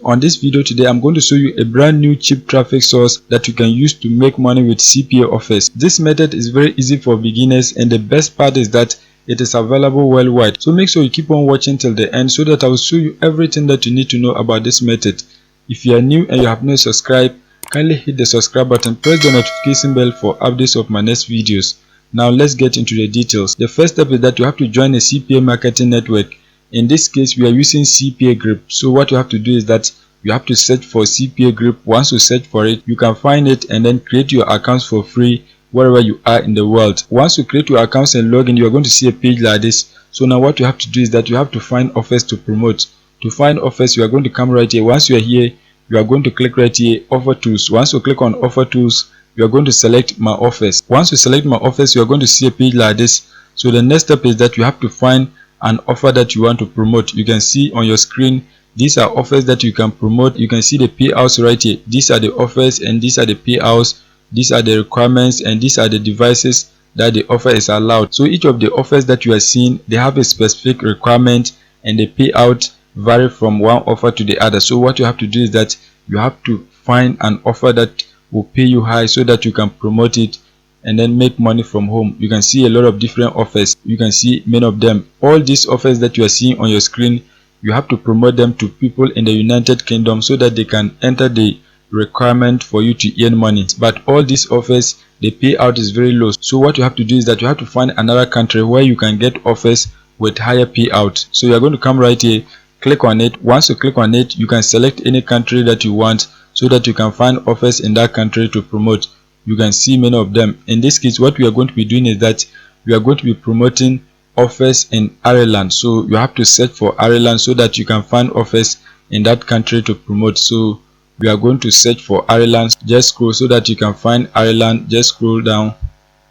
On this video today, I'm going to show you a brand new cheap traffic source that you can use to make money with CPA offers. This method is very easy for beginners, and the best part is that it is available worldwide. So make sure you keep on watching till the end so that I will show you everything that you need to know about this method. If you are new and you have not subscribed, kindly hit the subscribe button, press the notification bell for updates of my next videos. Now let's get into the details. The first step is that you have to join a CPA marketing network. In this case, we are using CPA group. So what you have to do is that you have to search for CPA group. Once you search for it, you can find it and then create your accounts for free wherever you are in the world. Once you create your accounts and log in, you are going to see a page like this. So now what you have to do is that you have to find offers to promote. To find offers, you are going to come right here. Once you are here, you are going to click right here, offer tools. Once you click on offer tools, you are going to select my offers. Once you select my offers, you are going to see a page like this. So the next step is that you have to find an offer that you want to promote. You can see on your screen, these are offers that you can promote. You can see the payouts right here. These are the offers and these are the payouts. These are the requirements and these are the devices that the offer is allowed. So each of the offers that you are seeing, they have a specific requirement and the payout vary from one offer to the other. So what you have to do is that you have to find an offer that will pay you high so that you can promote it and then make money from home. You can see a lot of different offers. You can see many of them. All these offers that you are seeing on your screen, you have to promote them to people in the United Kingdom so that they can enter the requirement for you to earn money. But all these offers, the payout is very low. So what you have to do is that you have to find another country where you can get offers with higher payout. So you are going to come right here, click on it. Once you click on it, you can select any country that you want so that you can find offers in that country to promote. You can see many of them. In this case, what we are going to be doing is that we are going to be promoting offers in Ireland. So you have to search for Ireland so that you can find offers in that country to promote. So we are going to search for Ireland. Just scroll so that you can find Ireland. Just scroll down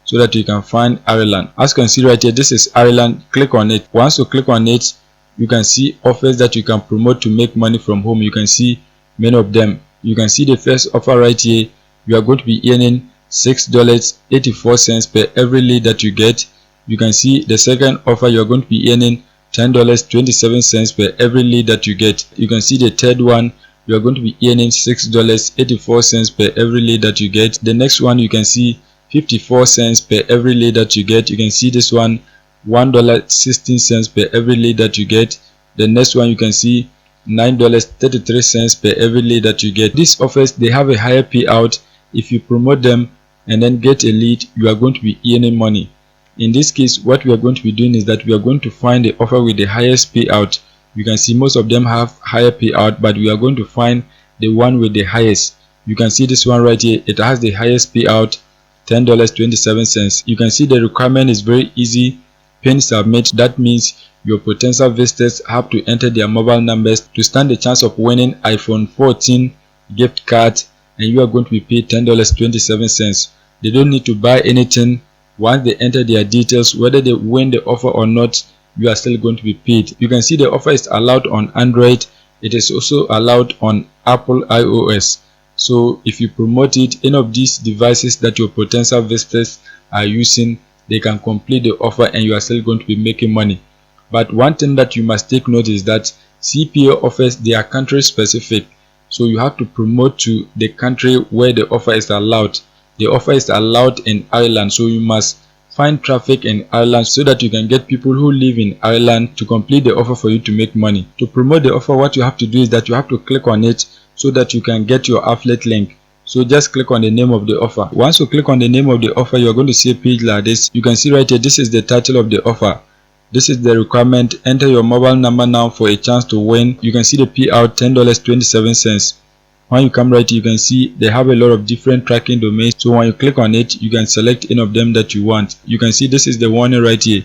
so that you can find Ireland. As you can see right here, this is Ireland. Click on it. Once you click on it, you can see offers that you can promote to make money from home. You can see many of them. You can see the first offer right here. You are going to be earning $6.84 per every lead that you get. You can see the second offer, you are going to be earning $10.27 per every lead that you get. You can see the third one, you are going to be earning $6.84 per every lead that you get. The next one, you can see 54 cents per every lead that you get. You can see this one, $1.16 per every lead that you get. The next one, you can see $9.33 per every lead that you get. These offers, they have a higher payout. If you promote them and then get a lead, you are going to be earning money. In this case, what we are going to be doing is that we are going to find the offer with the highest payout. You can see most of them have higher payout, but we are going to find the one with the highest. You can see this one right here. It has the highest payout, $10.27. You can see the requirement is very easy. Pin submit. That means your potential visitors have to enter their mobile numbers to stand the chance of winning iPhone 14 gift card, and you are going to be paid $10.27. They don't need to buy anything. Once they enter their details, whether they win the offer or not, you are still going to be paid. You can see the offer is allowed on Android. It is also allowed on Apple iOS. So if you promote it, any of these devices that your potential visitors are using, they can complete the offer and you are still going to be making money. But one thing that you must take note is that CPA offers, they are country specific. So you have to promote to the country where the offer is allowed. The offer is allowed in Ireland, so you must find traffic in Ireland so that you can get people who live in Ireland to complete the offer for you to make money. To promote the offer, what you have to do is that you have to click on it so that you can get your affiliate link. So just click on the name of the offer. Once you click on the name of the offer, you are going to see a page like this. You can see right here, this is the title of the offer. This is the requirement. Enter your mobile number now for a chance to win. You can see the payout, $10.27. When you come right here, you can see they have a lot of different tracking domains. So when you click on it, you can select any of them that you want. You can see this is the one right here,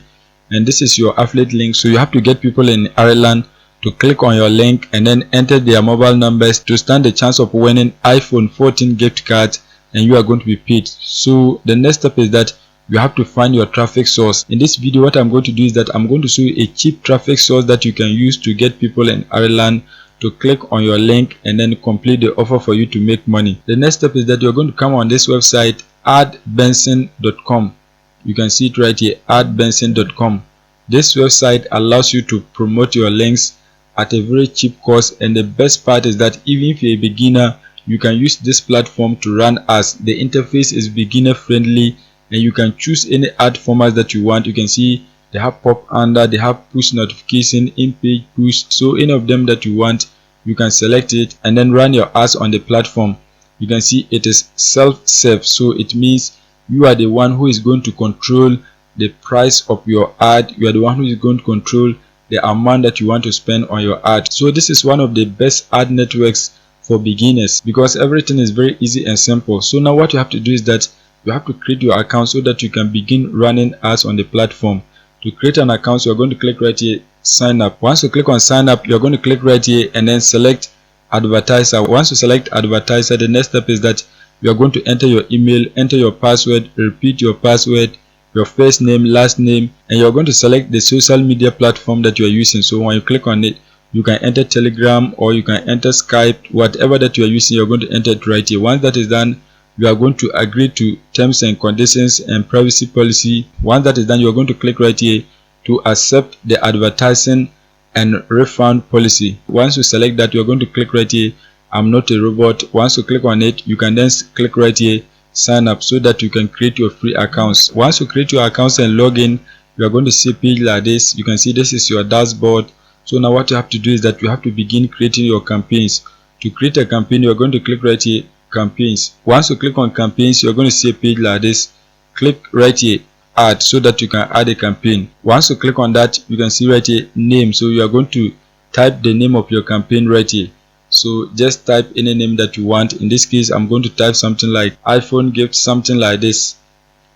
and this is your affiliate link. So you have to get people in Ireland to click on your link and then enter their mobile numbers to stand the chance of winning iPhone 14 gift card, and you are going to be paid. So the next step is that you have to find your traffic source. In this video, what I'm going to do is that I'm going to show you a cheap traffic source that you can use to get people in Ireland to click on your link and then complete the offer for you to make money. The next step is that you're going to come on this website, adbenson.com. You can see it right here, adbenson.com. This website allows you to promote your links at a very cheap cost. And the best part is that even if you're a beginner, you can use this platform to run ads. The interface is beginner friendly, and you can choose any ad format that you want. You can see they have pop under, they have push notification, in-page push. So any of them that you want, you can select it and then run your ads on the platform. You can see it is self-serve, so it means you are the one who is going to control the price of your ad. You are the one who is going to control the amount that you want to spend on your ad. So this is one of the best ad networks for beginners because everything is very easy and simple. So now what you have to do is that you have to create your account so that you can begin running ads on the platform. To create an account, you're going to click right here, sign up. Once you click on sign up, you're going to click right here and then select advertiser. Once you select advertiser, the next step is that you are going to enter your email, enter your password, repeat your password, your first name, last name, and you're going to select the social media platform that you are using. So when you click on it, you can enter Telegram or you can enter Skype, whatever that you are using, you're going to enter it right here. Once that is done, you are going to agree to terms and conditions and privacy policy. Once that is done, you are going to click right here to accept the advertising and refund policy. Once you select that, you are going to click right here, I'm not a robot. Once you click on it, you can then click right here, sign up, so that you can create your free accounts. Once you create your accounts and log in, you are going to see a page like this. You can see this is your dashboard. So now what you have to do is that you have to begin creating your campaigns. To create a campaign, you are going to click right here, campaigns. Once you click on campaigns, you're going to see a page like this. Click right here, add, so that you can add a campaign. Once you click on that, you can see right here, name. So you are going to type the name of your campaign right here. So just type any name that you want. In this case, I'm going to type something like iPhone gift, something like this.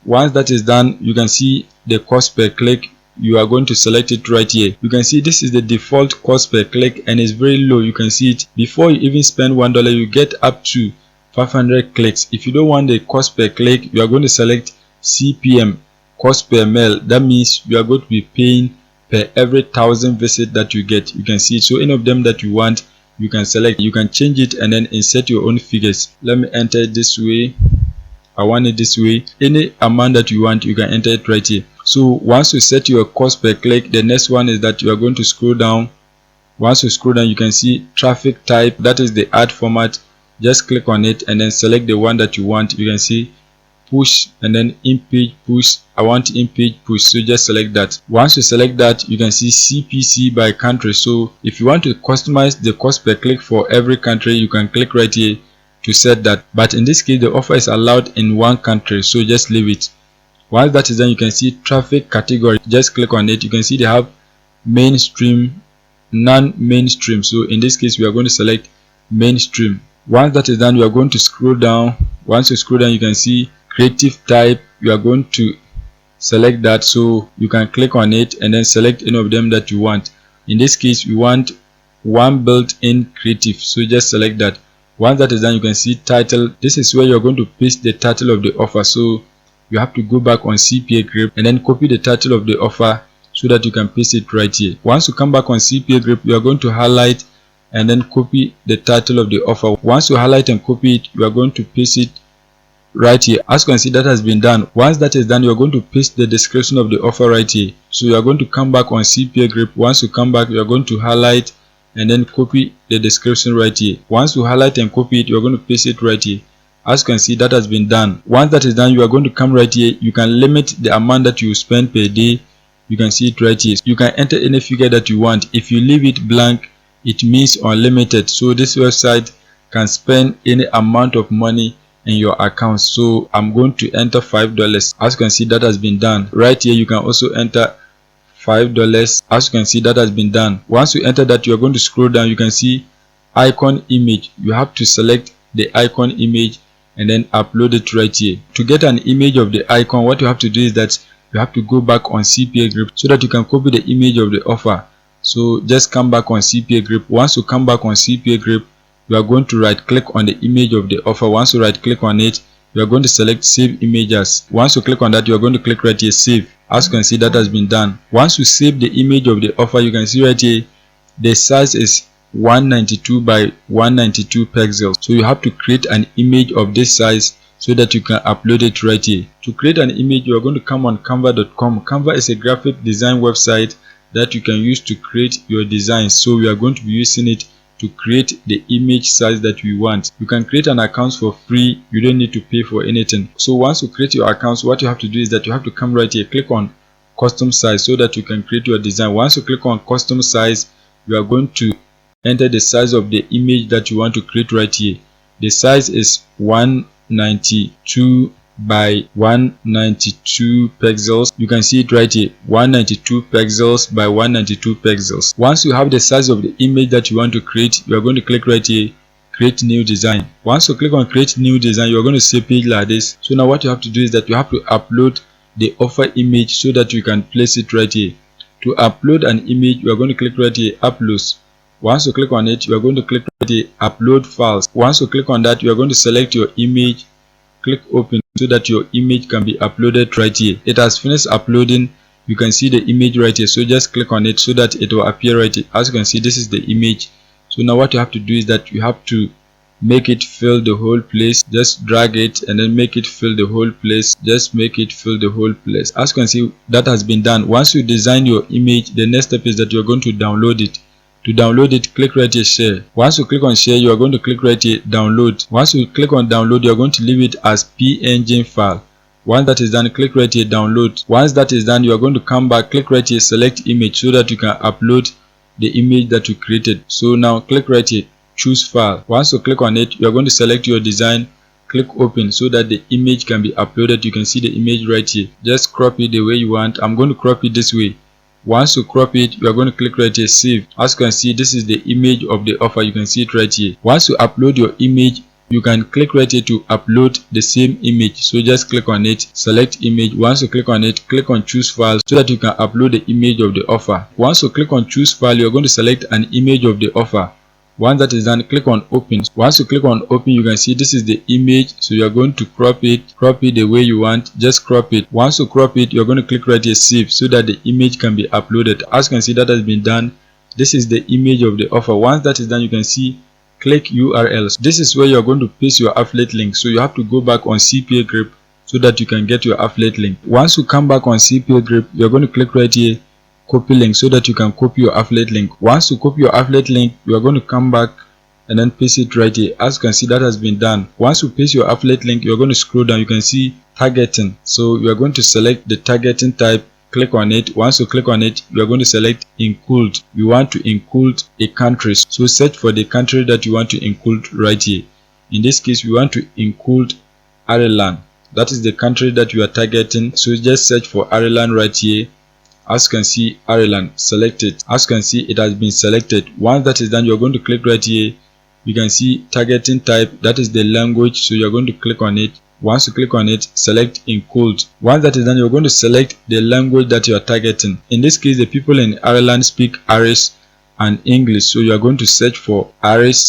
Once that is done, you can see the cost per click. You are going to select it right here. You can see this is the default cost per click and it's very low. You can see it. Before you even spend $1, you get up to 500 clicks. If you don't want the cost per click, you are going to select CPM, cost per mail. That means you are going to be paying per every 1,000 visits that you get. You can see it. So any of them that you want, you can select. You can change it and then insert your own figures. Let me enter it this way. I want it this way. Any amount that you want, you can enter it right here. So once you set your cost per click, the next one is that you are going to scroll down. Once you scroll down, you can see traffic type. That is the ad format. Just click on it and then select the one that you want. You can see push and then in-page push. I want in-page push, so just select that. Once you select that, you can see CPC by country. So if you want to customize the cost per click for every country, you can click right here to set that. But in this case, the offer is allowed in one country, so just leave it. Once that is done, you can see traffic category. Just click on it. You can see they have mainstream, non-mainstream. So in this case, we are going to select mainstream. Once that is done, you are going to scroll down. Once you scroll down, you can see creative type. You are going to select that, so you can click on it and then select any of them that you want. In this case, we want one built-in creative, so just select that. Once that is done, you can see title. This is where you're going to paste the title of the offer. So you have to go back on CPA Grip and then copy the title of the offer so that you can paste it right here. Once you come back on CPA Grip, you are going to highlight and then copy the title of the offer. Once you highlight and copy it, you are going to paste it right here. As you can see, that has been done. Once that is done, you are going to paste the description of the offer right here. So you are going to come back on CPA Grip. Once you come back, you are going to highlight and then copy the description right here. Once you highlight and copy it, you are going to paste it right here. As you can see, that has been done. Once that is done, you are going to come right here. You can limit the amount that you spend per day. You can see it right here. You can enter any figure that you want. If you leave it blank, it means unlimited. So this website can spend any amount of money in your account. So I'm going to enter $5. As you can see, that has been done. Right here, you can also enter $5. As you can see, that has been done. Once you enter that, you are going to scroll down. You can see icon image. You have to select the icon image and then upload it right here. To get an image of the icon, what you have to do is that you have to go back on CPA Grip so that you can copy the image of the offer. So just come back on CPA Grip. Once you come back on CPA Grip, you are going to right click on the image of the offer. Once you right click on it, you are going to select save images. Once you click on that, you are going to click right here, save. As you can see, that has been done. Once you save the image of the offer, you can see right here the size is 192 by 192 pixels. So you have to create an image of this size so that you can upload it right here. To create an image, you are going to come on canva.com. Canva is a graphic design website that you can use to create your design. So we are going to be using it to create the image size that we want. You can create an account for free. You don't need to pay for anything. So once you create your accounts, what you have to do is that you have to come right here, click on custom size so that you can create your design. Once you click on custom size, you are going to enter the size of the image that you want to create right here. The size is 192 by 192 pixels. You can see it right here, 192 pixels by 192 pixels. Once you have the size of the image that you want to create, you are going to click right here, create new design. Once you click on create new design, you are going to see a page like this. So now what you have to do is that you have to upload the offer image so that you can place it right here. To upload an image, you are going to click right here, uploads. Once you click on it, you are going to click right here, upload files. Once you click on that, you are going to select your image, click open so that your image can be uploaded right here. It has finished uploading. You can see the image right here, so just click on it so that it will appear right here. As you can see, this is the image. So now what you have to do is that you have to make it fill the whole place. Just drag it and then make it fill the whole place. Just make it fill the whole place. As you can see, that has been done. Once you design your image, the next step is that you're going to download it. To download it, click right here, share. Once you click on share, you are going to click right here, download. Once you click on download, you are going to leave it as PNG file. Once that is done, click right here, download. Once that is done, you are going to come back, click right here, select image so that you can upload the image that you created. So now click right here, choose file. Once you click on it, you are going to select your design, click open so that the image can be uploaded. You can see the image right here. Just crop it the way you want. I'm going to crop it this way. Once you crop it, you are going to click right here, save. As you can see, this is the image of the offer. You can see it right here. Once you upload your image, you can click right here to upload the same image. So just click on it, select image. Once you click on it, click on choose file so that you can upload the image of the offer. Once you click on choose file, you are going to select an image of the offer. Once that is done, click on open. Once you click on open, you can see this is the image. So you are going to crop it the way you want. Just crop it. Once you crop it, you are going to click right here, save, so that the image can be uploaded. As you can see, that has been done. This is the image of the offer. Once that is done, you can see click URLs. This is where you are going to paste your affiliate link. So you have to go back on CPA grip so that you can get your affiliate link. Once you come back on CPA grip, you are going to click right here, copy link, so that you can copy your affiliate link. Once you copy your affiliate link, you are going to come back and then paste it right here. As you can see, that has been done. Once you paste your affiliate link, you are going to scroll down. You can see targeting. So you are going to select the targeting type, click on it. Once you click on it, you are going to select include. You want to include a country, so search for the country that you want to include right here. In this case, we want to include Ireland. That is the country that you are targeting. So just search for Ireland right here. As you can see, Ireland, select it. As you can see, it has been selected. Once that is done, you are going to click right here. You can see targeting type, that is the language, so you are going to click on it. Once you click on it, select include. Once that is done, you are going to select the language that you are targeting. In this case, the people in Ireland speak Irish and English, so you are going to search for Irish,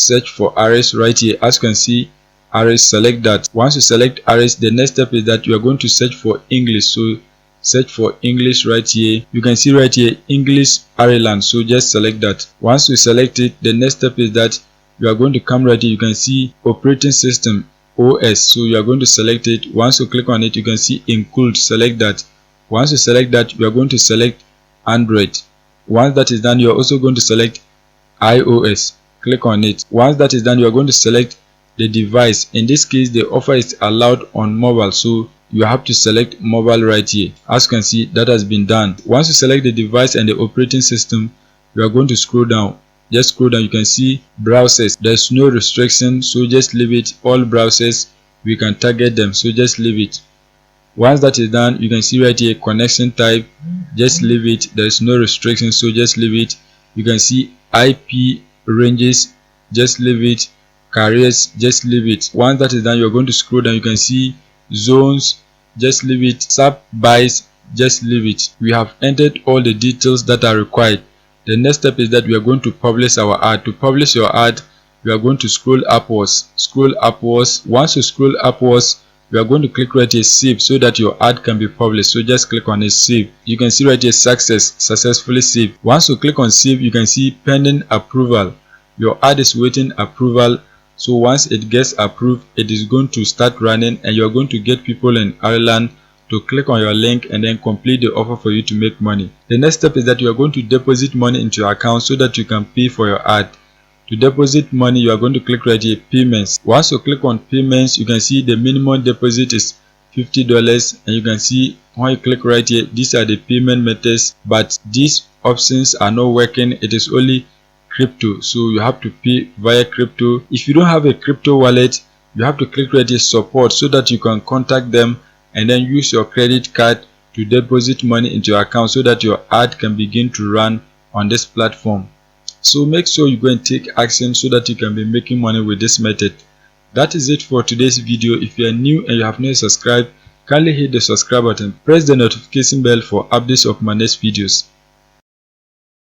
right here. As you can see, Irish, select that. Once you select Irish, the next step is that you are going to search for English, so search for English right here. You can see right here, English Ireland, so just select that. Once you select it, the next step is that you are going to come right here. You can see operating system, OS, so you are going to select it. Once you click on it, you can see include, select that. Once you select that, you are going to select Android. Once that is done, you are also going to select iOS, click on it. Once that is done, you are going to select the device. In this case, the offer is allowed on mobile, so you have to select mobile right here. As you can see, that has been done. Once you select the device and the operating system, you are going to scroll down. Just scroll down, you can see browsers. There's no restriction, so just leave it. All browsers, we can target them, so just leave it. Once that is done, you can see right here connection type, just leave it. There's no restriction, so just leave it. You can see IP ranges, just leave it. Carriers, just leave it. Once that is done, you're going to scroll down. You can see zones, just leave it. Sub buys, just leave it. We have entered all the details that are required. The next step is that we are going to publish our ad. To publish your ad, we are going to scroll upwards. Once you scroll upwards, we are going to click right here, save, so that your ad can be published. So just click on it, save. You can see right here, successfully saved. Once you click on save, you can see pending approval. Your ad is waiting approval. So once it gets approved, it is going to start running, and you are going to get people in Ireland to click on your link and then complete the offer for you to make money. The next step is that you are going to deposit money into your account so that you can pay for your ad. To deposit money, you are going to click right here, payments. Once you click on payments, you can see the minimum deposit is $50, and you can see when you click right here, these are the payment methods, but these options are not working. It is only crypto, so you have to pay via crypto. If you don't have a crypto wallet, you have to click right here, support, so that you can contact them and then use your credit card to deposit money into your account so that your ad can begin to run on this platform. So make sure you go and take action so that you can be making money with this method. That is it for today's video. If you are new and you have not subscribed, kindly hit the subscribe button, press the notification bell for updates of my next videos.